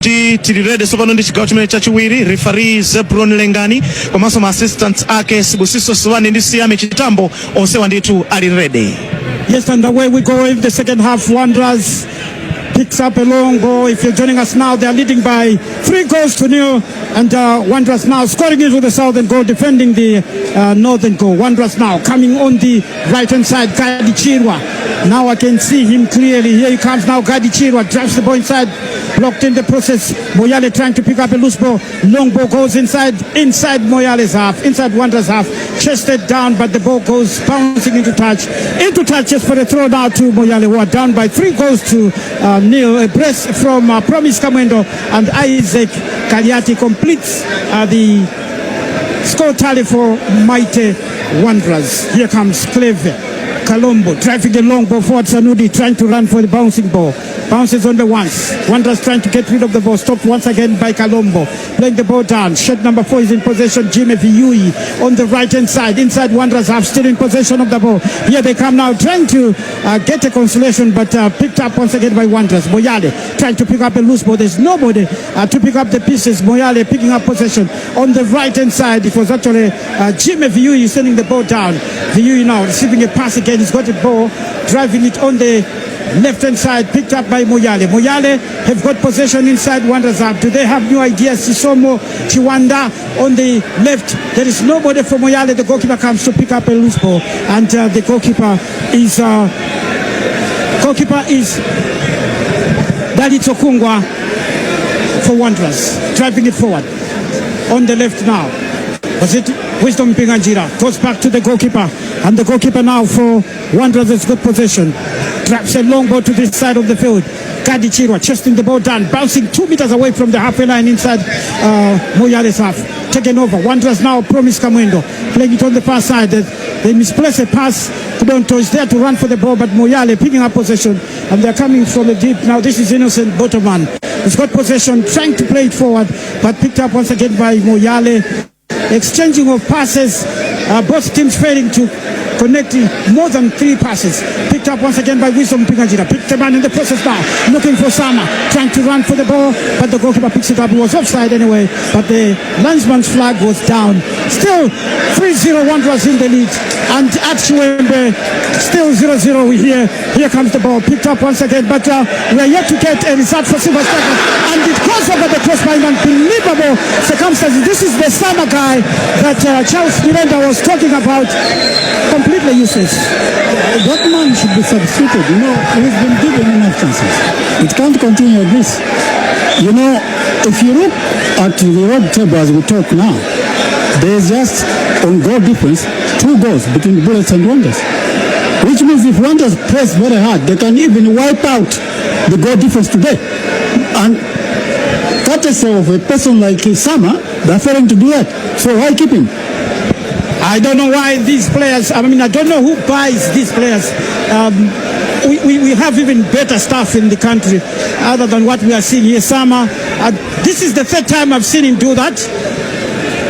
Tirirede sopano ndi chigawo chimene chachiwiri referee Zebron Lengani komanso ma assistants ake Sibusiso Siwani ndi Siame Chitambo onsewa ndithu ali ready. Yes, and away we go in the second half. Wanderers picks up a long goal. If you're joining us now, they're leading by 3-0, and Wanderers now scoring it with the southern goal, defending the northern goal. Wanderers now coming on the right hand side. Gadi Chirwa. Now I can see him clearly. Here he comes now. Gadi Chirwa drives the ball inside, blocked in the process. Moyale trying to pick up a loose ball. Long ball goes inside Moyale's half, inside Wanderers half. Chested down, but the ball goes bouncing into touch. Just for a throw now to Moyale, who are down by 3-0. A brace from Promise Kamwendo, and Isaac Kaliati completes the score tally for Mighty Wanderers. Here comes Cleve Kalombo driving the long ball forward. Sanudi trying to run for the bouncing ball. Bounces on the ones. Wanderers trying to get rid of the ball. Stopped once again by Kalombo. Playing the ball down. Shed number 4 is in possession. Jimmy Viui on the right hand side. Inside Wanderers have still in possession of the ball. Here they come now trying to get a consolation, but picked up once again by Wanderers. Moyale trying to pick up a loose ball. There's nobody to pick up the pieces. Moyale picking up possession on the right hand side. It was actually Jimmy Viui sending the ball down. Viui now receiving a pass again. He's got a ball, driving it on the left-hand side, picked up by Moyale. Moyale have got possession inside Wanderers up. Do they have new ideas? Sisomo Chiwanda on the left. There is nobody for Moyale. The goalkeeper comes to pick up a loose ball, and the goalkeeper is Dalito Kungwa for Wanderers, driving it forward on the left now. Was it Wisdom Pinganjira? Goes back to the goalkeeper, and the goalkeeper now for Wanderers has good possession. Traps a long ball to this side of the field. Gadi Chirwa chesting the ball down, bouncing 2 meters away from the halfway line inside Moyale's half. Taken over. Wanderers now Promise Kamwendo playing it on the far side. They misplace a pass. Kudonto is there to run for the ball, but Moyale picking up possession, and they're coming from the deep. Now this is Innocent Botoman. He's got possession, trying to play it forward, but picked up once again by Moyale. Exchanging of passes, both teams failing to connect more than 3 passes. Picked up once again by Wisdom Pinganjira. Picked the man in the process now, looking for Sama, trying to run for the ball, but the goalkeeper picks it up. He was offside anyway, but the linesman's flag was down. Still 3-0 Wanderers in the lead, and at Chiwembe still 0-0. Here comes the ball, picked up once again, but we are yet to get a result for Silver Strikers, and it goes over the crossbar in unbelievable circumstances. This is the Sama guy that Charles Miranda was talking about. Completely useless. That man should be substituted. He's been given enough chances. It can't continue like this. If you look at the road table as we talk now, there's just on goal difference 2 goals between Bullets and Wanderers. Which means if Wanderers press very hard, they can even wipe out the goal difference today. And courtesy of a person like Sama, they're failing to do that. So why keep him? I don't know why these players, I don't know who buys these players. We have even better stuff in the country other than what we are seeing here. Sama, this is the 3rd time I've seen him do that.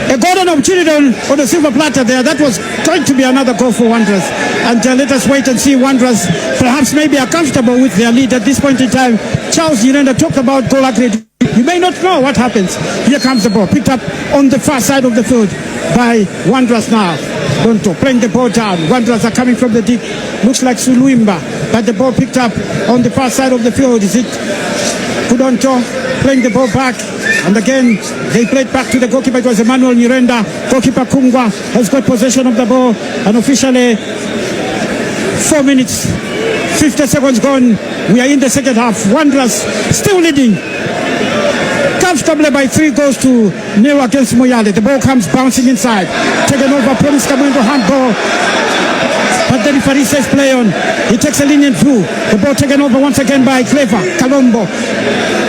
A golden opportunity on the silver platter there. That was going to be another goal for Wanderers. And let us wait and see. Wanderers perhaps maybe are comfortable with their lead at this point in time. Charles Yurenda talked about goal aggregate. You may not know what happens. Here comes the ball, picked up on the far side of the field by Wanderers now. Donto playing the ball down. Wanderers are coming from the deep. Looks like Suluimba, but the ball picked up on the far side of the field. Is it Kudonto playing the ball back? And again, they played back to the goalkeeper. It was Emmanuel Miranda. Goalkeeper Kungwa has got possession of the ball, and officially 4 minutes, 50 seconds gone. We are in the second half. Wanderers still leading comfortably by 3-0 against Moyale. The ball comes bouncing inside. Taken over, Promise Kamwendo handball. But the referee says play on. He takes a lenient through. The ball taken over once again by Clever Kalombo.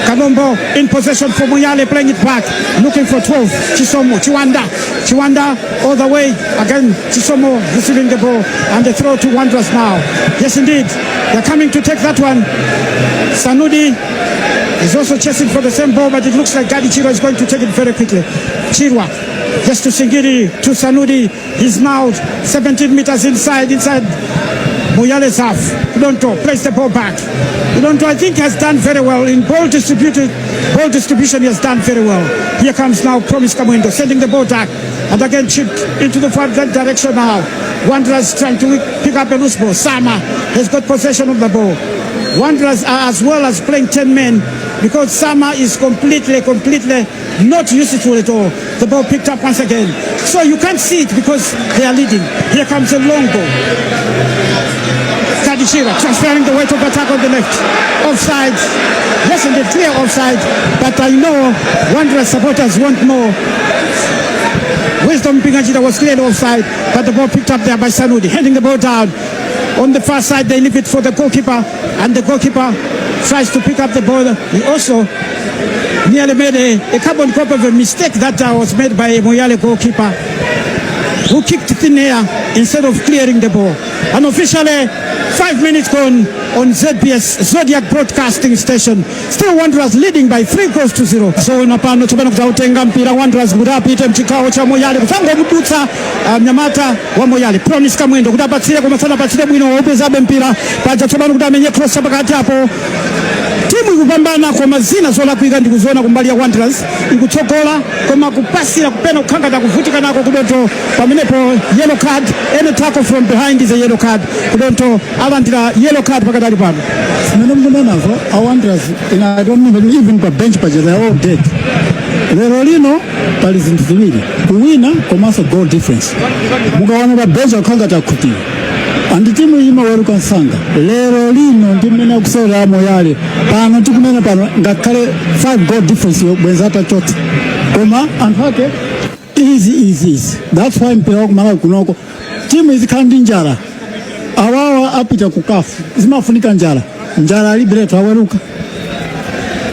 Kalombo in possession for Moyale, playing it back. Looking for 12. Chisomo. Chiwanda all the way. Again, Chisomo receiving the ball. And the throw to Wanderers now. Yes, indeed. They're coming to take that one. Sanudi is also chasing for the same ball, but it looks like Gadi Chirwa is going to take it very quickly. Chirwa just to Singiri, to Sanudi. He's now 17 meters inside Moyare's half. Kudonto plays the ball back. Kudonto, I think, has done very well in ball distribution. He has done very well. Here comes now Promise Kamwendo sending the ball back, and again chipped into the front direction now. Wanderers trying to pick up a loose ball. Sama has got possession of the ball. Wanderers are as well as playing 10 men because Sama is completely not useful at all. The ball picked up once again. So you can't see it because they are leading. Here comes a long ball. Kadishira transferring the weight of attack on the left. Offside. Yes, indeed, clear offside. But I know Wanderers supporters want more. Wisdom Pingajira was cleared offside, but the ball picked up there by Sanudi, heading the ball down. On the far side, they leave it for the goalkeeper, and the goalkeeper tries to pick up the ball. He also nearly made a carbon copy of a mistake that was made by a Moyale goalkeeper, who kicked thin air instead of clearing the ball. And officially, 5 minutes gone on ZBS Zodiac Broadcasting Station. Still Wanderers leading by 3-0. So napano tubana kutautenga mpira Wanderers kutapita mchikao cha Moyale kutango mututsa mnyamata wa Moyale Promise Kamwendo kutapatsire kumasana patsire bwino opezabe mpira paja tubana kutamenye cross pakati hapo. Timu ikupambana kwa mazina zola kuiga ndikuziona kumbali ya Wanderers ikutsogola koma kupasira kupena kukhanga kuvutika nako Kudonto pamenepo yellow card. Any tackle from behind is a yellow card. Kudonto alandira yellow card pakadali pano. Wanderers, I don't even pa bench pa they are all dead. Lero lino pali zinthu ziwiri kuwina komanso goal difference. Mukaona pa bench akhanga takuti andi timu ima wari kansanga lero lino ndimene kusera Moyale pano tikumena pano ngakhale 5 goal difference bwenzata choti koma anthu ake easy. That's why mpira wakumala kunoko timu izikhala njala awawa apita kukafu zimafunika njala alibiretu aweruka.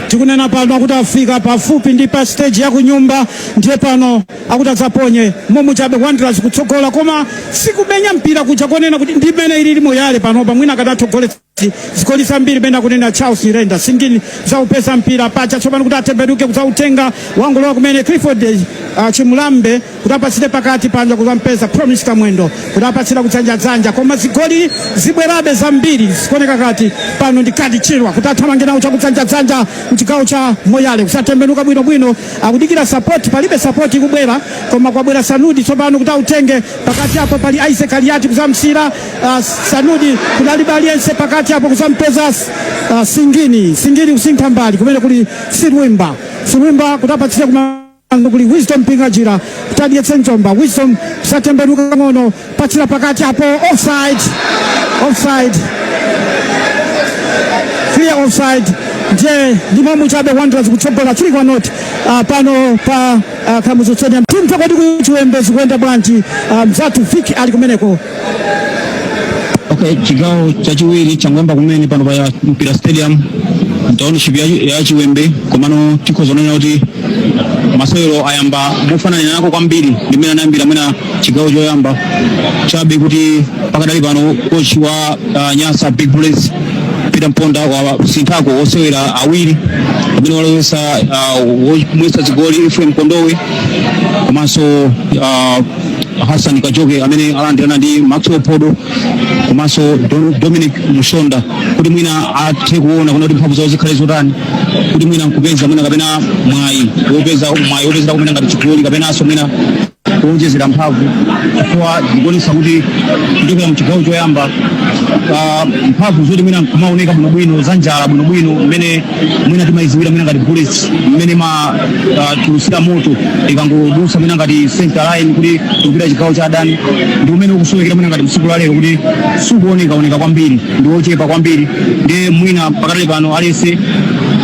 Tikunena pano akuti afika pafupi ndi pa stage ya kunyumba ndiye pano akuti adzaponye momu chabe Wanderers kutsogola koma sikubenya mpira kuja konena kuti ndimene ili Moyale pano pamwina akadatsogoletsa zikolisa mbiri benda kunena Charles Irenda singini za upesa mpira pacha tsopano kuti atembenuke kuzautenga wangu lowa kumene Clifford Chimulambe kutapasire pakati panja kuzampeza Promise Kamwendo kutapasira kudzanja koma zigoli zibwerabe zambiri zikoneka kati pano ndi kadi chirwa kutathamangena ucha kudzanja mchigawo cha Moyale kusatembenuka bwino akudikira support palibe support ikubwera koma kwabwera Sanudi tsopano kutautenge pakati hapo pali Isaac Aliati kuzamsira Sanudi kunaliba aliyense pakati hapo kuzampeza singini usintha mbali kumene kuli Silwimba kutapatsia kuli Wisdom Pingajira kutadiyetse njomba Wisdom kusatembenuka ngono patsira pakati hapo offside clear offside. Je ndimomu chabe Wanderers kutsogola chili kwa not pano pa kamuzotsenya mtumpa kwadi kuchiwembezi kwenda bwanji mzatu Viki ali kumeneko. Okay, chigawo chachiwiri changwemba kumene pano pa mpira stadium township ya Chiwembe komano tikozonena kuti masewero ayamba mofanana nako kwambiri ndimene anayambira mwina chigawo choyamba chabe kuti pakadali pano coach wa Nyasa Big Bullets Peter Mponda wa Sinthako osewera awiri amene walowesa mwesa zigoli Ephraim Kondowe komanso Hassan Kajoke amene alandirana ndi Maxwell Podo komanso Dominic Mushonda kuti mwina athe kuona kuti mphamvu zawo zikhale zotani kuti mwina nkupeza mwina kapena mwayi wopeza kumene ngati chigoli kapenanso mwina kuonjezera mphamvu kwa ndikonesa kuti ndikuya mchigawo choyamba mphamvu zoti mwina kumaoneka bwinobwino za njala bwinobwino mmene mwina timayiziwira mwina ngati Bullets mmene tulusira moto ikangodusa mwina ngati center line kuti kupita chigawo cha adani ndi umene ukusowekera mwina ngati msiku lalero kuti sukuoneka kwambiri ndi ochepa kwambiri ndi mwina pakatali pano alese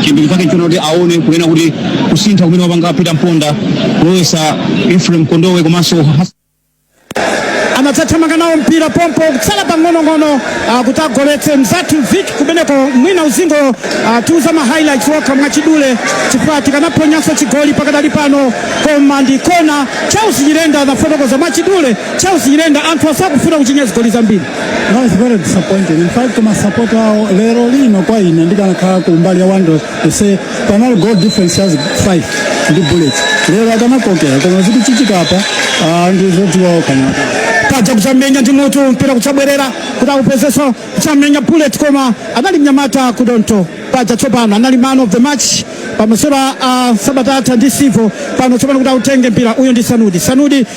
chinthu chake chona kuti aone kunena kuti kusintha kumene wapanga Peter Mponda kulowesa Ephraim Kondowe komanso anathathamanga nawo mpira pompo kutsala pang'onong'ono kuti agoletse mzathu Viki kumeneko mwina uzingo tiuza ma highlights wokha mwachidule chifukwa tikanaphonyanso chigoli pakadali pano koma ndi kona Charles Nyirenda anafotokoza mwachidule Charles Nyirenda anthu asakufuna kuchinya zigoli zambiri. No, it's very disappointing. In fact, my supporter lero lino kwa ine ndikanakhala kumbali ya Wanderers to say panel goal difference has 5 ndi Bullets lero akanakokera koma zikuchitika apa ndi zoti wawo kanaka paja kusamenya ndi mutu mpira kutsabwerera kuti aupezeso kusamenya bullet koma anali mnyamata kudonto paja tsopano anali man of the match pamasera Sabatata ndi Sivo pano tsopano kuti autenge mpira uyo ndi Sanudi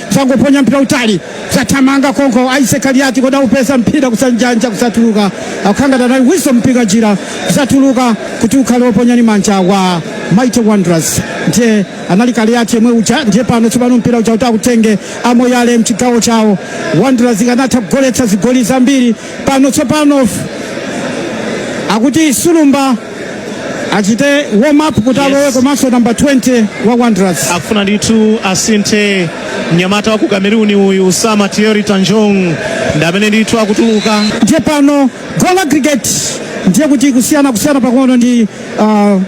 sangoponya mpira utali zathamanga konko aise kaliati kuti aupeza mpira kusanjanja kusatuluka akhangana nayo Wisdom mpira jira kusatuluka kuti ukhale oponya ni manja wa Mighty Wanderers ndiye anali kaliati yemwe uja ndiye pano tsopano mpira uja utenge amoyale mchigawo chawo Wanderers ikanatha kugoletsa zigoli zambiri pano tsopano akuti Sulumba achite warm up kuti alowe komanso number 20 wa Wanderers akufuna ndithu asinthe mnyamata wa ku Cameroon uyu Sama Thierry Tanjong ndamene ndithu akutuluka ndiye pano goal aggregate ndiye kuti kusiyana pang'ono ndi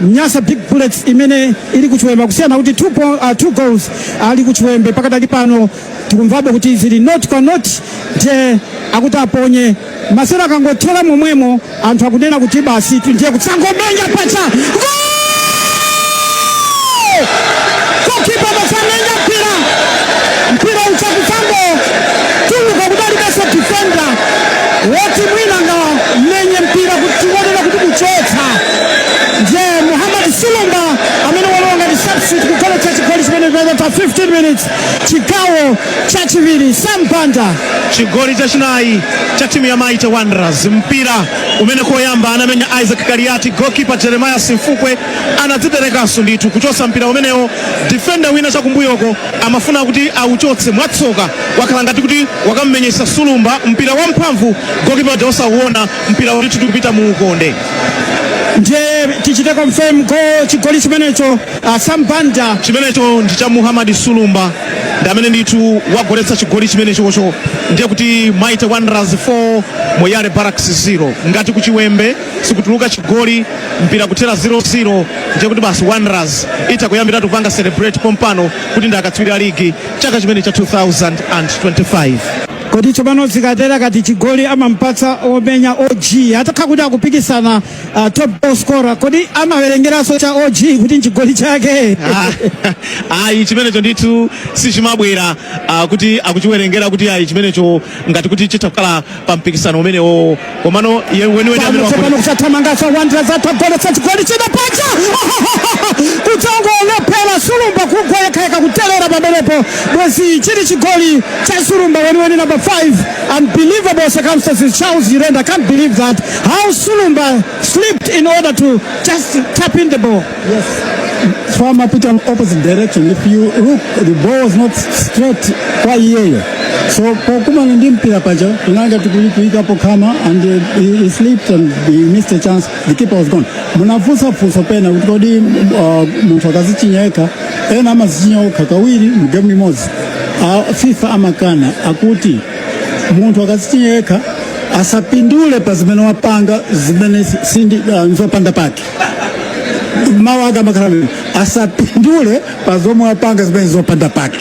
Nyasa Big Bullets imene ili kuchiwembe kusiyana kuti 2 goals ali kuchiwembe pakadali pano tikumvabe kuti zili not kwa not ndiye akuti aponye masera kangothera momwemo anthu akunena kuti basi ndiye kutsangomenya pacha kokipa basamenya mpira uchakutsango tuluka kudali besa defender woti mwina nga menye mpira kutiwonera kuti kuchotsa ndiye Muhammad Sulumba amene walonga ndi substitute kukhala chachigoli chimene pa 15 minutes chigawo chachiviri Sampanda chigoli chachinayi cha timu ya Mighty Wanderers. Mpira umene koyamba anamenya Isaac Kaliati, goalkeeper Jeremiah Simfukwe anadziperekanso ndithu kuchosa mpira umenewo. Defender wina chakumbuyoko amafuna kuti auchotse mwatsoka, wakhala ngati kuti wakammenyesa Sulumba mpira wamphamvu, goalkeeper Dosa uona mpira ndithu kupita mu ukonde. ndiye tichite confirm chigoli chimenecho Sampanda chimenecho ndi cha Muhammad Sulumba ndamene ndithu wagoletsa chigoli chimenechocho. Ndiye kuti Mighty Wanderers 4 Moyare Barracks 0 ngati kuchiwembe sikutuluka chigoli mpira kuthera 0-0. Ndiye kuti basi Wanderers itakuyambira kupanga celebrate pompano kuti ndakatswira ligi chaka chimene cha 2025. kodi tsopano zikatera kati chigoli amampatsa omenya OG atakha kuti akupikisana top goal scorer, kodi amawerengeranso cha OG kuti chigoli chake ayi chimenecho ndithu sichimabwera kuti akuchiwerengera kuti ayi chimenecho ngati kuti chitakhala pa mpikisano umenewo komano weniweni amene tsopano kusathamangaso Wanderers atagoletsa chigoli china pacha kudzangolephera Sulumba kugwa yekha kutelera pamenepo bwezi chili chigoli cha Sulumba weniweni number 5. Unbelievable circumstances. Charles Yirenda can't believe that. How Sulumba slipped in order to just tap in the ball. Yes. From a bit on opposite direction. If you look, the ball was not straight kwa yeye. So Pokuma ndimpira paja, tunanga tukuika Pokama and he slipped and he missed a chance. The keeper was gone. Munafusa fuso pena utkodi mfakazi chinyeka ena ama zinyoka kawiri mgemi mozi. FIFA amakana akuti muntu akasinyeka asapindule pa zimene wapanga zimene sindi nzopanda pake mawaga makarabe asapindule pa zomwe wapanga zimene nzopanda pake.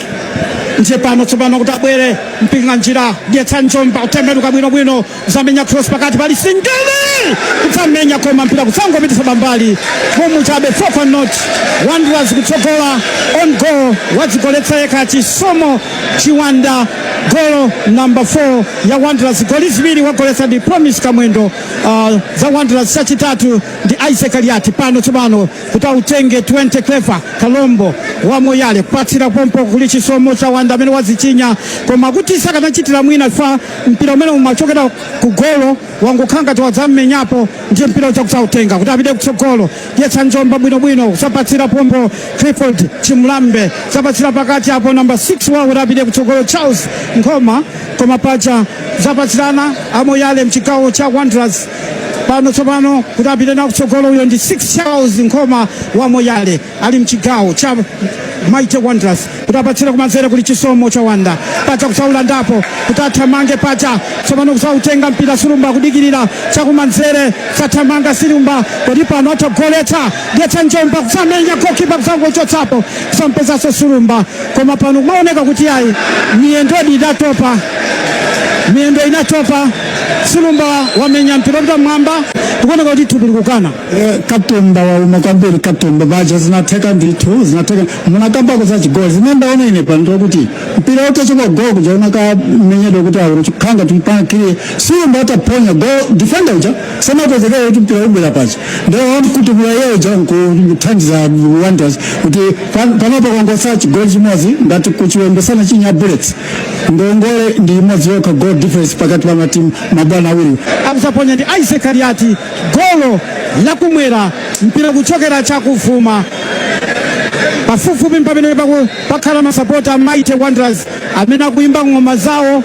Nje pano tsopano kuti abwere mpinga njira Getsa Njomba utembenuka bwinobwino zamenya cross pakati pali Singeli kutamenya koma mpira kutsangopitisa pambali fomu chabe 4 not Wanderers kutsogola on goal wadzigoletsa yekha Chisomo Chiwanda goal number 4 ya Wanderers. Goli ziwiri wagoletsa ndi Promise Kamwendo za Wanderers. Chachitatu ndi Isaac Kaliati. Pano tsopano kuti utenge 20 Clever Kalombo wa Moyale kupatsira pompo kuli Chisomo cha Wanda amene wazichinya koma kuti sakanachitira mwina fa mpira umene umachokera ku golo wangokhanga tiwadzamenyapo ndiye mpira uchakutsautenga kuti apite kutsogolo. Getsa Njomba bwinobwino kusapatsira pompo Clifford Chimlambe zapatsira pakati apo number 6 wawo kuti apite kutsogolo Charles Ngoma koma pacha zapatsirana Amoyale mchigawo cha Wanderers. Pano tsopano kuti apite na kutsogolo uyo ndi 6 Charles Ngoma wa Moyale ali mchigawo cha Mighty Wanderers kuti apatsire kumanzere kuli Chisomo cha Wanda pacha kusaula ndapo kuti athamange pacha tsopano kusautenga mpira Sulumba kudikirira chakumanzere sathamanga Sulumba kuti pano atagoletsa Getsa Njomba kusamenya goalkeeper kusangochotsapo kusampezaso Sulumba koma pano maoneka kuti ayi miyendodi idatopa miendo inatopa Silumba wamenya mpira mta mwamba tukona kuti tubilikukana Katumba wa umakwambiri Katumba baje zinateka nditu zinateka munakamba ko zachi goal zinendaona ine pano kuti mpira utachokwa goal kujaona ka menyedo kuti awuro chikanga tuipakire Silumba ataponya goal defender uja sema ko zeka kuti mpira umbela pachi ndio kuti bula yeye uja kuthandiza Wanderers kuti panopa kongo zachi goal chimozi ngati kuchiwembesana chinya bullets ngongole ndi imodzi yoka goal difference pakati pa matimu mabwana awiri amsaponya ndi Isaac Kariati golo la kumwera mpira kuchokera chakuvuma pafupifupi pamene pakhala masapota Mighty Wanderers amene akuimba ngoma zawo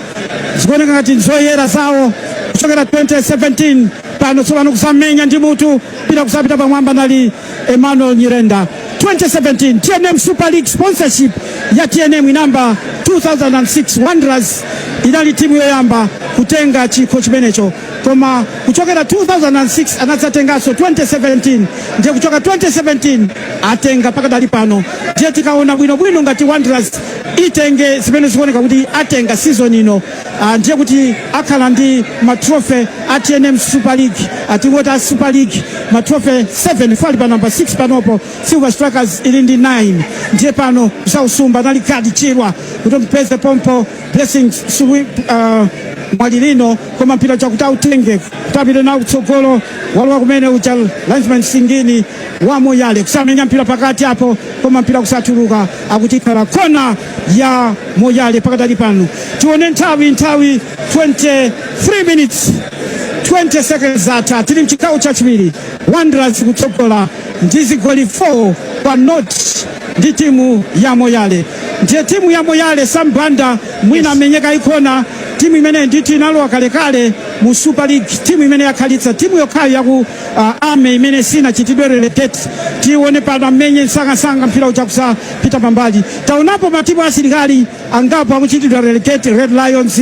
zikuoneka ngati nzoyera zawo kuchokera 2017 pano tsopano kusamenya ndi mutu mpira kusapita pamwamba nali Emmanuel Nyirenda. 2017 TNM Super League sponsorship ya TNM inamba 2006 Wanderers inali timu yoyamba kutenga chikho chimenecho koma kuchokera 2006 anadzatenganso 2017 ndiye kuchoka 2017 atenga pakadali pano ndiye tikaona bwinobwino ngati Wanderers itenge zimene zikuoneka kuti atenga season ino ndiye kuti akhala ndi matrofe a TNM Super League atiwota Super League matrofe 7 fali pa number 6 panopo Silver Strikers ili ndi 9 ndiye pano zausumba nali kadi chirwa kuti mpeze pompo blessings mwalilino koma mpira chakuta utenge kutabire na utsogolo waliwa kumene ucha linesman Singini wa Moyale kusamenya mpira pakati hapo koma mpira kusatuluka akutikhala kona ya Moyale pakadali pano tione nthawi 23 minutes 20 seconds ata tili mchikao cha chiwiri Wanderers kutsogola ndi zigoli 4 kwa not ndi timu ya Moyale ndiye timu ya Moyale Sambanda mwina amenyeka ikona timu imene nditi inalowa kalekale mu Super League timu imene yakhalitsa timu yokhayo yaku ame imene sina chitidwe relegate tione pano amenye nsanga mpira uchakusa pita pambali taonapo matimu asilikali angapo akuchitidwa relegate Red Lions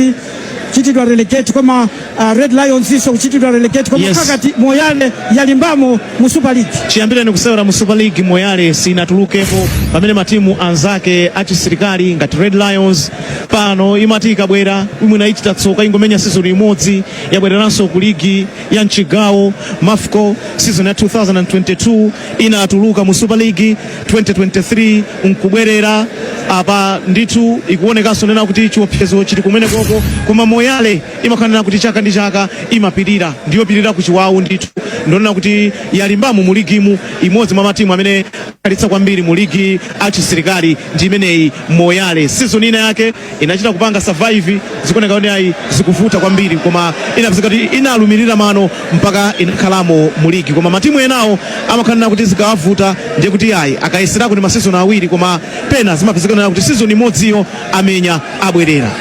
chitidwa relegate koma Red Lions so chitidwa relegate koma kakati Moyale yalimbamo mu Super League chiyambire ni kusewera mu Super League Moyale sinatulukepo pamene matimu anzake achisilikali ngati Red Lions pano imatika bwera imwe ichita tsoka ingomenya season imodzi yabwereranso ku ligi ya mchigawo Mafco season ya 2022 inatuluka mu Super League 2023 nkubwerera apa nditu ikuonekanso nena kuti chiopsezo chili kumene koko koma Moyale imakhanena kuti chaka ndi chaka imapirira ndiyo pirira kuchiwawu nditu ndonena kuti yalimbamo mu ligimu imodzi mwa matimu amene akhalitsa kwambiri mu ligi achisilikali ndi imeneyi Moyale season ina yake inachita kupanga survive zikuoneka kuti ayi zikuvuta kwambiri koma inapezeka kuti inalumirira mano mpaka inakhalamo mu ligi koma matimu enawo amakhanena kuti zikawavuta ndiye kuti ayi akayesera kuti masezon awiri koma pena zimapezeka kuti season imodziyo amenya abwerera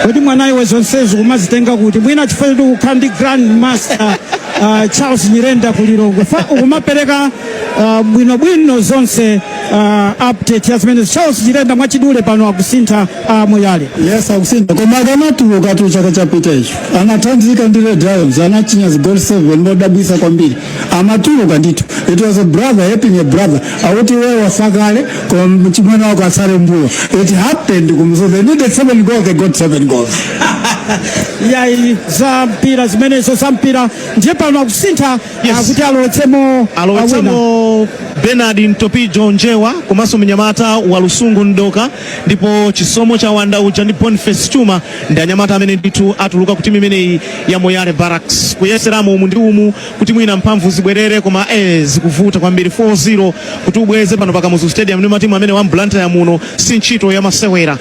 kodi mwanayi wezonsezo kumazitenga kuti mwina chifukwa kukhandi Grand Master Charles Nyirenda kulilongo ukumapereka bwinobwino zonse update ya zimene Charles Nyirenda mwachidule pano akusintha Moyale yes akusintha koma akanatuluka tu chaka chapita icho anatanzika ndi Red Lions anachinya goal 7 modabisa kwambiri amatuluka ndito it was a brother helping a brother awuti wewe wasakale kwa chimwana wako asale mbuyo it happened kumzo they needed 7 goals they got 7 goals yai za mpira zimenezo za mpira ndiye pano akusintha kuti alotsemo Bernard Ntopijo Njewa komanso mnyamata wa Lusungu Ndoka ndipo chisomo cha wanda uja ndi Boniface Chuma ndi anyamata amene nditu atuluka kuti imeneyi ya Moyale Barracks kuyeseramo umu ndi umu kuti mwina mphamvu zibwerere koma zikuvuta kwambiri 4-0 kuti ubweze pano pakamuzu stadium ndi matimu amene wamblanta ya muno si ntchito ya masewera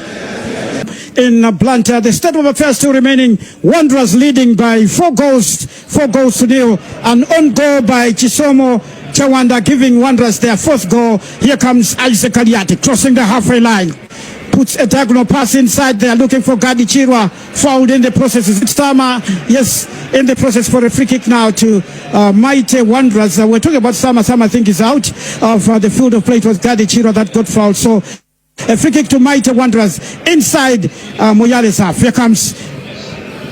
in Blantyre. The state of affairs still remaining. Wanderers leading by 4 goals to nil. An own goal by Chisomo Chawanda giving Wanderers their 4th goal. Here comes Isaac Kariati crossing the halfway line. Puts a diagonal pass inside there, looking for Gadi Chirwa. Fouled in the process. Is it Sama? Yes, in the process for a free kick now to Mighty Wanderers. We're talking about Sama. Sama, I think, is out of the field of play. It was Gadi Chirwa that got fouled. So a free kick to Mighty Wanderers inside Moyale's half. Here comes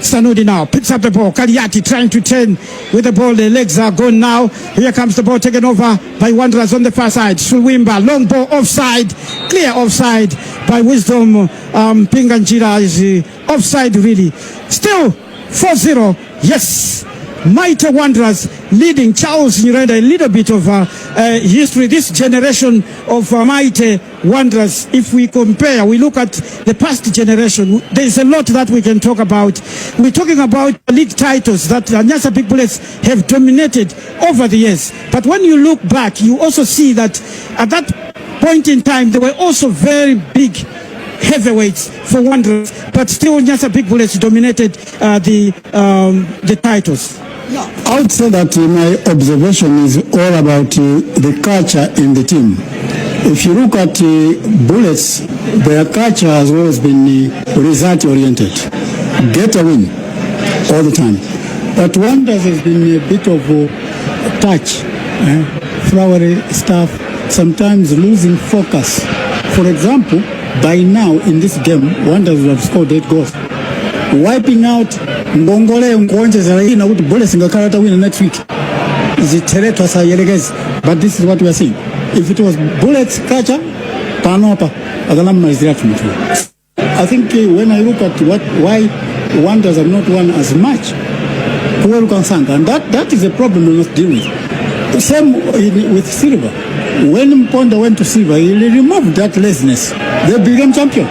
Sanudi now picks up the ball. Kaliati trying to turn with the ball. The legs are gone now. Here comes the ball taken over by Wanderers on the far side. Sulwimba, long ball offside. Clear offside by Wisdom. Pinganjira is offside really. Still 4-0. Yes. Mighty Wanderers leading. Charles Nyirenda, a little bit of history. This generation of Mighty Wanderers, if we compare, we look at the past generation, there's a lot that we can talk about. We're talking about league titles that Nyasa Big Bullets have dominated over the years. But when you look back, you also see that at that point in time, there were also very big heavyweights for Wanderers, but still Nyasa Big Bullets dominated the titles. I would say that my observation is all about the culture in the team. If you look at Bullets, their culture has always been result-oriented. Get a win all the time. But Wanderers has been a bit of touch, flowery stuff, sometimes losing focus. For example, by now in this game, Wanderers would have scored 8 goals. Wiping out Ngongole Ngonje na ut Bullets ngakarata win next week. Is it Teretwa Yelegez? But this is what we are seeing. If it was Bullets culture, Panopa, Agalama is reaction to. I think when I look at why Wanderers have not won as much, and that is a problem we must deal with. The same with Silver. When Mponda went to Silver, he removed that laziness. They became champion.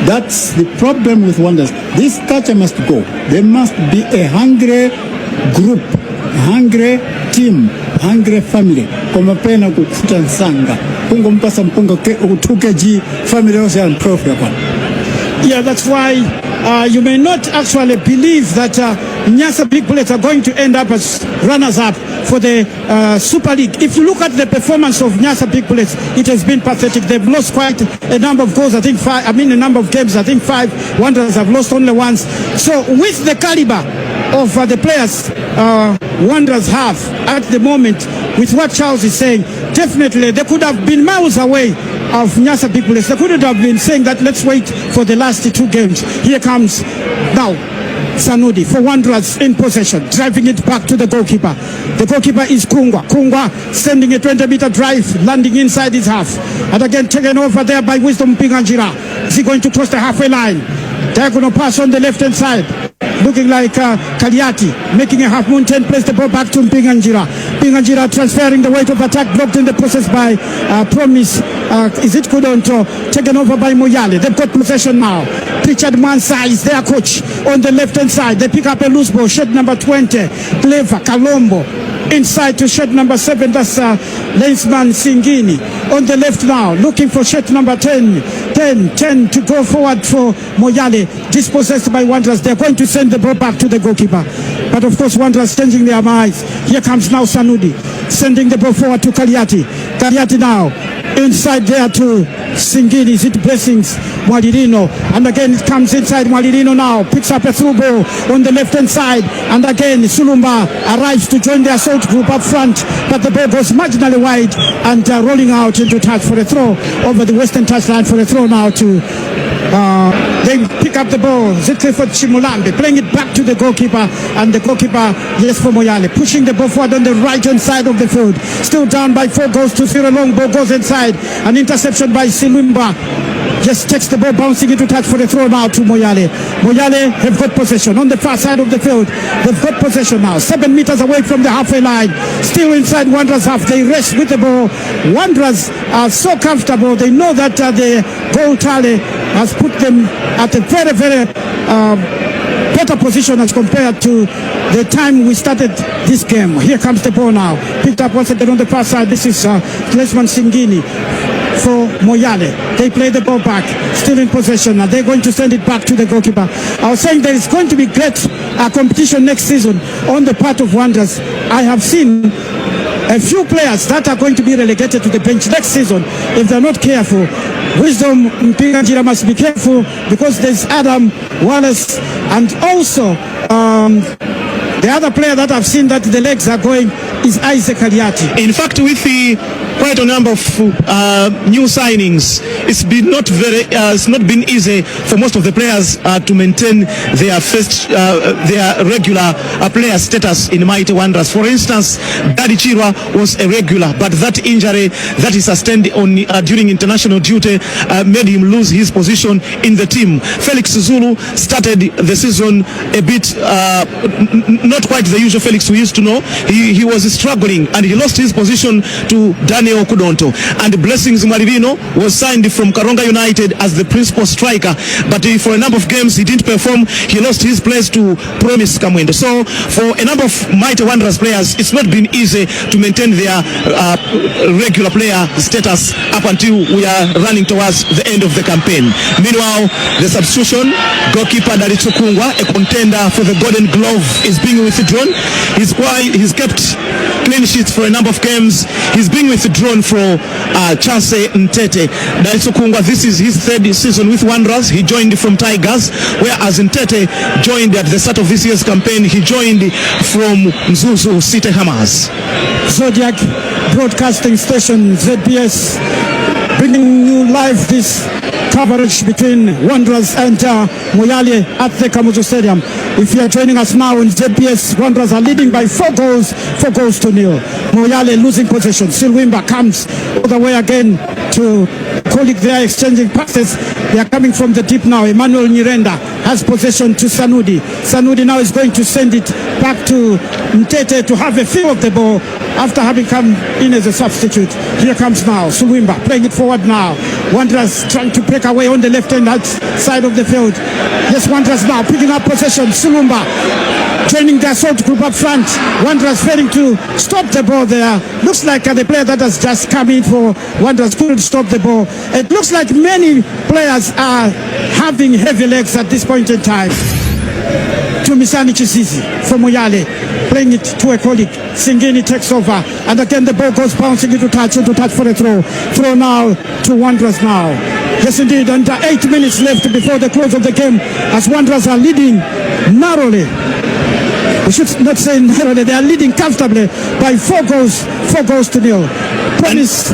That's the problem with Wanderers. This culture must go. There must be a hungry group, hungry team, hungry family. Kama pena kukuta nsanga. Pungo mpasa mpungo utuke ji family yose ya mprofi hapa. Yeah, that's why you may not actually believe that Nyasa Big Bullets are going to end up as runners-up for the Super League. If you look at the performance of Nyasa Big Bullets, it has been pathetic. They've lost quite a number of goals. A number of games. I think 5. Wanderers have lost only once. So with the caliber of the players Wanderers have at the moment, with what Charles is saying, definitely they could have been miles away of Nyasa Big Bullets. They couldn't have been saying that let's wait for the last 2 games. Here comes now Sanudi for Wanderers in possession, driving it back to the goalkeeper. The goalkeeper is Kungwa. Kungwa sending a 20-meter drive, landing inside his half. And again taken over there by Wisdom Pinganjira. Is he going to cross the halfway line? Diagonal pass on the left-hand side. Looking like Kaliati, making a half moon turn, place the ball back to Pinganjira. Pinganjira transferring the weight of attack, blocked in the process by Promise. Is it Kudonto? Taken over by Moyale. They've got possession now. Richard Mansa is their coach on the left-hand side. They pick up a loose ball. Shed number 20, Clever Kalombo. Inside to shed number 7, that's Lensman Singini. On the left now, looking for shed number 10 to go forward for Moyale. Dispossessed by Wanderers. They're going to send the ball back to the goalkeeper. But of course, Wanderers changing their minds. Here comes now Sanudi, sending the ball forward to Kaliati. Kaliati now, inside there to Singini. Is it Blessings? Mwalirino. And again, it comes inside. Mwalirino now picks up a through ball on the left-hand side. And again, Sulumba arrives to join the assault group up front. But the ball goes marginally wide and rolling out into touch for a throw over the western touchline for a throw now to... they pick up the ball. Clifford Chimulambe playing it back to the goalkeeper, and the goalkeeper, yes, for Moyale, pushing the ball forward on the right-hand side of the field. Still down by 4 goals to 0. Long ball goes inside. An interception by Silwimba. Just takes the ball bouncing into touch for the throw now to Moyale. Moyale have got possession on the far side of the field. They've got possession now, 7 meters away from the halfway line. Still inside Wanderers half. They race with the ball. Wanderers are so comfortable. They know that the goal tally has put them at a very, very better position as compared to the time we started this game. Here comes the ball now. Picked up once again on the far side. This is Lesman Singini for Moyale. They play the ball back, still in possession. They're going to send it back to the goalkeeper. I was saying there is going to be great competition next season on the part of Wanderers. I have seen a few players that are going to be relegated to the bench next season if they're not careful. Wisdom Pinganjira must be careful because there's Adam Wallace, and also the other player that I've seen that the legs are going is Isaac Kaliati. In fact, with the quite a number of new signings. It's not been easy for most of the players to maintain their regular player status in Mighty Wanderers. For instance, Daddy Chirwa was a regular, but that injury that he sustained during international duty made him lose his position in the team. Felix Zulu started the season a bit not quite the usual Felix we used to know. He was struggling and he lost his position to Daniel Kudonto. And Blessings Marivino was signed from Karonga United as the principal striker, but for a number of games he didn't perform. He lost his place to Promise Kamwende. So for a number of Mighty Wanderers players, it's not been easy to maintain their regular player status up until we are running towards the end of the campaign. Meanwhile, the substitution, goalkeeper Daritu Kungwa, a contender for the Golden Glove, is being withdrawn. He's kept clean sheets for a number of games. He's being withdrawn for Chance Ntete. Daritu Kungwa, this is his third season with Wanderers. He joined from Tigers, whereas Ntete joined at the start of this year's campaign. He joined from Mzuzu City Hammers. Zodiac Broadcasting Station, ZBS, bringing you live this coverage between Wanderers and Moyale at the Kamuzu Stadium. If you are joining us now in ZBS, Wanderers are leading by 4 goals to nil. Moyale losing possession. Silwimba comes all the way again to colleague. They are exchanging passes. They are coming from the deep now. Emmanuel Nyirenda has possession to Sanudi. Sanudi now is going to send it back to Ntete to have a feel of the ball after having come in as a substitute. Here comes now Silwimba playing it forward now. Wanderers trying to break away on the left-hand side of the field. Yes, Wanderers now picking up possession. Silwimba joining the assault group up front. Wanderers failing to stop the ball there. Looks like the player that has just come in for Wanderers couldn't stop the ball. It looks like many players are having heavy legs at this point in time. To Misani Chisizi from Moyale, playing it to a colleague. Singini takes over, and again the ball goes bouncing into touch for a throw. Throw now to Wanderers now. Yes, indeed, under 8 minutes left before the close of the game, as Wanderers are leading narrowly. We should not say narrowly, they are leading comfortably by 4 goals to nil. Promise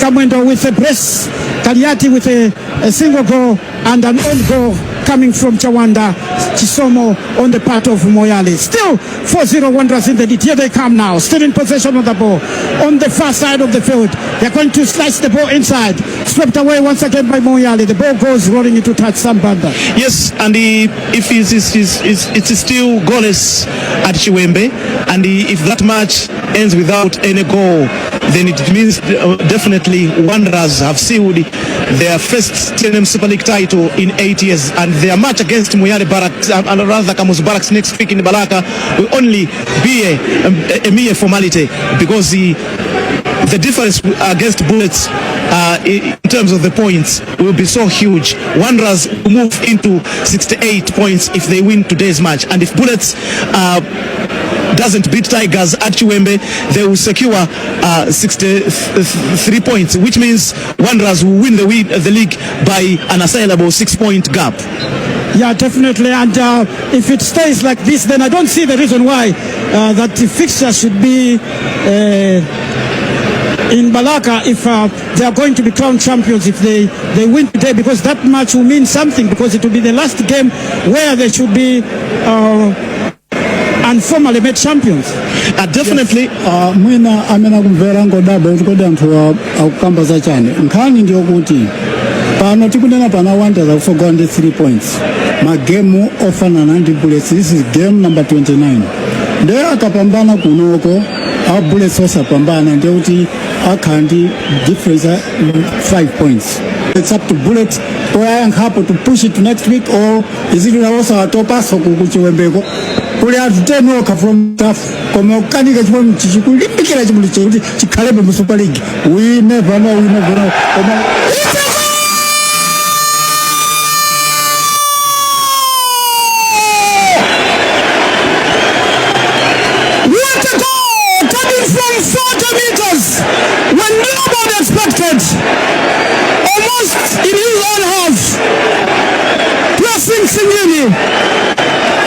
Kamwendo with a brace, Kaliati with a single goal and an own goal coming from Chawanda Chisomo on the part of Moyale. Still 4-0 Wanderers in the lead. Here they come now, still in possession of the ball on the far side of the field. They're going to slice the ball inside, swept away once again by Moyale. The ball goes rolling into touch Sambanda. Yes, and if it's still goalless at Chiwembe, and if that match ends without any goal, then it means definitely Wanderers have sealed their first TNM Super League title in 8 years, and their match against Moyale Barracks, rather Kamuzu Barracks next week in Balaka, will only be a mere formality, because the difference against Bullets in terms of the points will be so huge. Wanderers will move into 68 points if they win today's match, and if Bullets doesn't beat Tigers at Chiwembe, they will secure 63 points, which means Wanderers will win the league by an assailable 6-point gap. Yeah, definitely. And if it stays like this, then I don't see the reason why that the fixture should be in Balaka if they are going to be crowned champions if they win today, because that match will mean something, because it will be the last game where they should be informally made champions. Definitely. Mwina amena kumvera ngodaba utikodi anthu akukamba zachani. Nkhani ndiyo kuti pano tikunena pana Wanderers kufoga ndi 3 points. Magemu ofanana ndi Bullets. This is game number 29. Nde akapambana kunoko Bullets osapambana ndiye kuti akhandi difference 5 points. It's up to Bullets or happy to push it to next week, or is it also a top us for Kuchiwembeko? We have 10 work from staff. Como kanika chimwe chikulipikira chimwe chikuti chikhalepe mu Super League. We never know.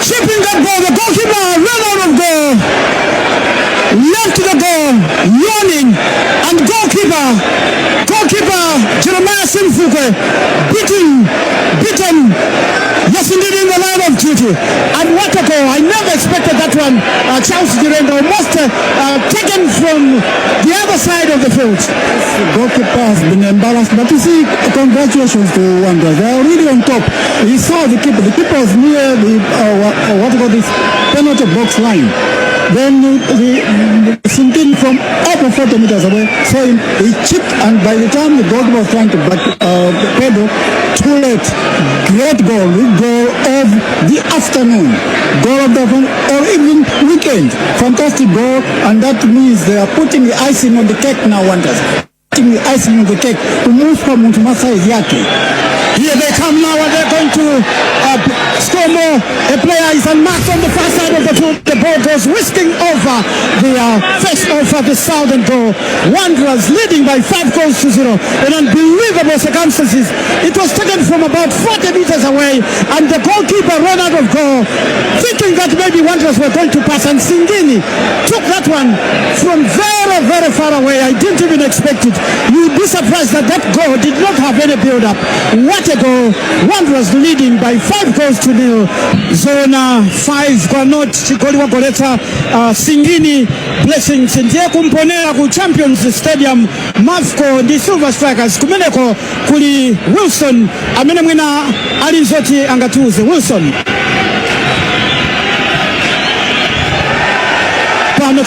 Chipping that ball, the goalkeeper ran out of goal. left to the goal, yawning, and goalkeeper Jeremiah Simfukwe beaten, yes indeed, in the line of duty. And what a goal! I never expected that one. Charles Jirenda almost taken from the other side of the field. The goalkeeper has been embarrassed, but you see, congratulations to Wanderers. They are really on top. He saw the keeper. The keeper was near the penalty box line. Then the Sintini from over 40 meters away saw him. He chipped, and by the time the goalkeeper was trying to back Pedro, too late. Great goal of the afternoon, goal of the or even weekend. Fantastic goal, and that means they are putting the icing on the cake now. Wanderers putting the icing on the cake to move from Masa Yake. Here they come now, and they're going to score more. A player is unmarked on the far side of the field. The ball goes whisking over the face of the southern goal. Wanderers leading by 5-0 in unbelievable circumstances. It was taken from about 40 meters away, and the goalkeeper ran out of goal, thinking that maybe Wanderers were going to pass, and Singini took that one from very, very far away. I didn't even expect it. You'd be surprised that that goal did not have any build-up. What a goal! Wanderers leading by 5-0. Zona 5 kwa not chikoli wa goleta Singini Blessings ndiye kumponera ku Champions Stadium Mafco ndi Silver Strikers kumeneko kuli Wilson amene mwina alizoti angatuze Wilson.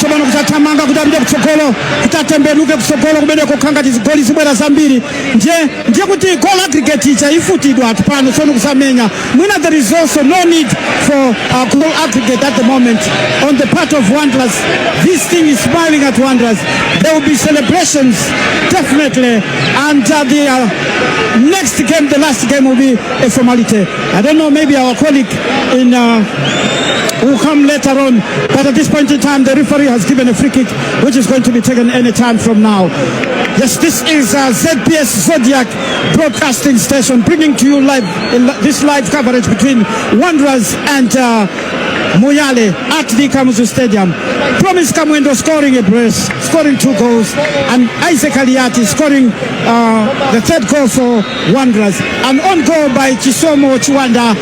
Chobano kutamanga kutambira kutsogolo kutatembenuke kutsogolo kumene kukhanga goli zibwera zambiri ndiye kuti goal aggregate icha ifutidwa pano sono kusamenya mwina. There is also no need for goal aggregate at the moment on the part of Wanderers. This thing is smiling at Wanderers. There will be celebrations definitely, and the next game, the last game, will be a formality. I don't know, maybe our colleague in will come later on, but at this point in time the referee has given a free kick which is going to be taken any time from now. Yes, this is ZPS Zodiac Broadcasting Station bringing to you live this live coverage between Wanderers and Moyale at the Kamuzu Stadium. Promise Kamwendo scoring a brace, scoring 2 goals, and Isaac Aliati scoring the 3rd goal for Wanderers. An own goal by Chisomo Chiwanda,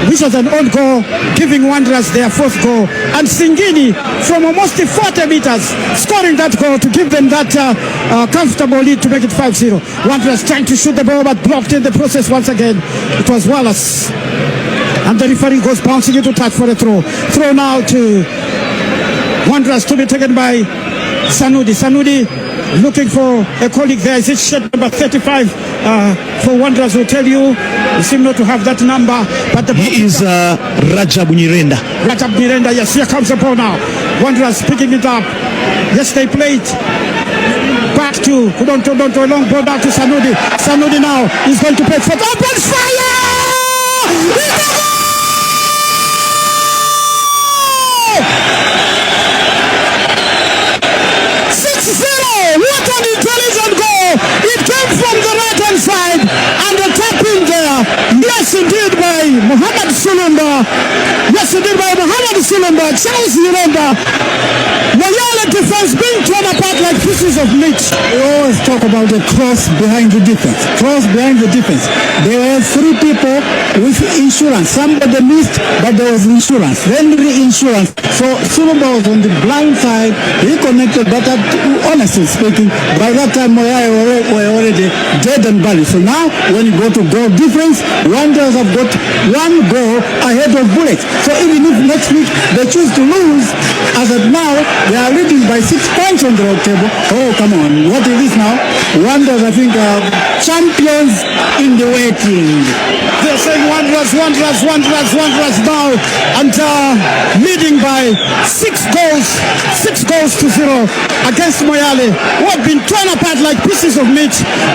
which was an own goal, giving Wanderers their 4th goal. And Singini from almost 40 meters scoring that goal to give them that comfortable lead to make it 5-0. Wanderers trying to shoot the ball but blocked in the process once again. It was Wallace. And the referee goes bouncing into touch for a throw. Throw now to Wanderers to be taken by Sanudi. Sanudi looking for a colleague there. Is it shed number 35 for Wanderers? Will tell you. We seem not to have that number. But he is Rajab Nyirenda. Rajab Nyirenda, yes. Here comes the ball now. Wanderers picking it up. Yes, they play it back to Kudonto, a long ball back to Sanudi. Sanudi now is going to play for open fire! From the right hand side, and the tap in there, yes indeed by Mohamed Sulumba, Charles Yirenda. Moyale defense being torn apart like pieces of meat. We always talk about the cross behind the defense. There were 3 people with insurance. Somebody missed, but there was insurance. Then reinsurance. So Sulumba was on the blind side. He connected, but honestly speaking, by that time Moyale were already dead and buried. So now when you go to goal difference, Wanderers have got 1 goal ahead of Bullets. So even if next week they choose to lose, as of now they are leading by 6 points on the road table. Oh come on, what is this now? Wanderers, I think, are champions in the waiting. They're saying Wanderers now, and leading by 6 goals to 0. against Moyale, who have been torn apart like pieces of meat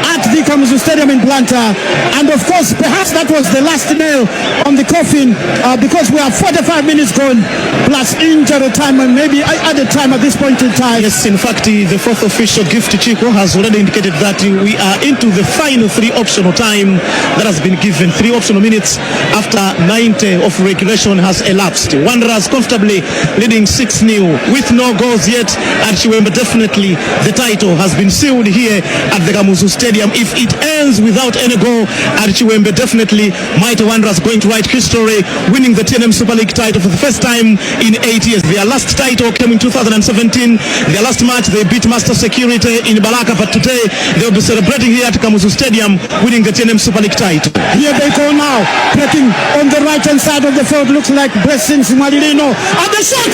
at the Kamuzu Stadium in Blantyre. And of course, perhaps that was the last nail on the coffin, because we are 45 minutes gone, plus injury time and maybe added time at this point in time. Yes, in fact, the fourth official, Gift Chico, has already indicated that we are into the final 3 optional time that has been given. 3 optional minutes after 90 of regulation has elapsed. Wanderers comfortably leading 6-0 with no goals yet at Chiwembe. Definitely the title has been sealed here at the Kamuzu Stadium. If it ends without any goal at Chiwembe, definitely Mighty Wanderers going to write history, winning the TNM Super League title for the first time in 8 years. Their last title came in 2017. Their last match they beat Master Security in Balaka, but today they will be celebrating here at Kamuzu Stadium, winning the TNM Super League title. Here they go now, breaking on the right hand side of the field, looks like Blessings Malilino, and the shot,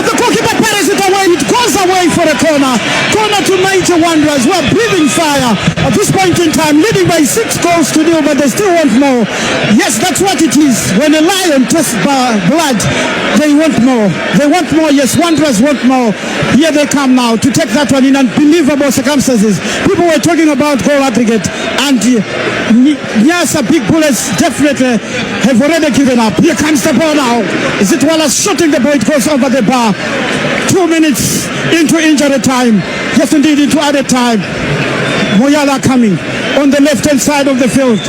the goalkeeper parries it away, it goes away for a corner to Mighty Wanderers, who are breathing fire at this point in time, leading by 6 goals to 0, but they still want more. Yes, that's what it is. When a lion tastes blood, they want more. They want more. Yes, Wanderers want more. Here they come now to take that one in unbelievable circumstances. People were talking about goal aggregate, and Nyasa Big Bullets definitely have already given up. Here comes the ball now. Is it Wallace shooting the ball? It goes over the bar. 2 minutes into injury time. Yes, indeed, into added time. Moyala coming on the left-hand side of the field.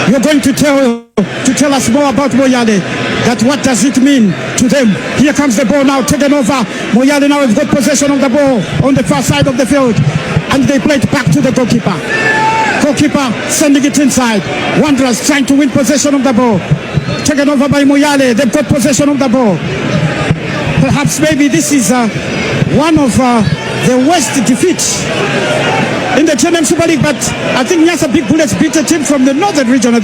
You're going to tell us more about Moyale. That what does it mean to them? Here comes the ball now, taken over. Moyale now has got possession of the ball on the far side of the field, and they play it back to the goalkeeper. Goalkeeper sending it inside. Wanderers trying to win possession of the ball. Taken over by Moyale. They've got possession of the ball. Perhaps maybe this is one of the worst defeats in the TNM Super League, but I think Nyasa Big Bullets beat a team from the northern region.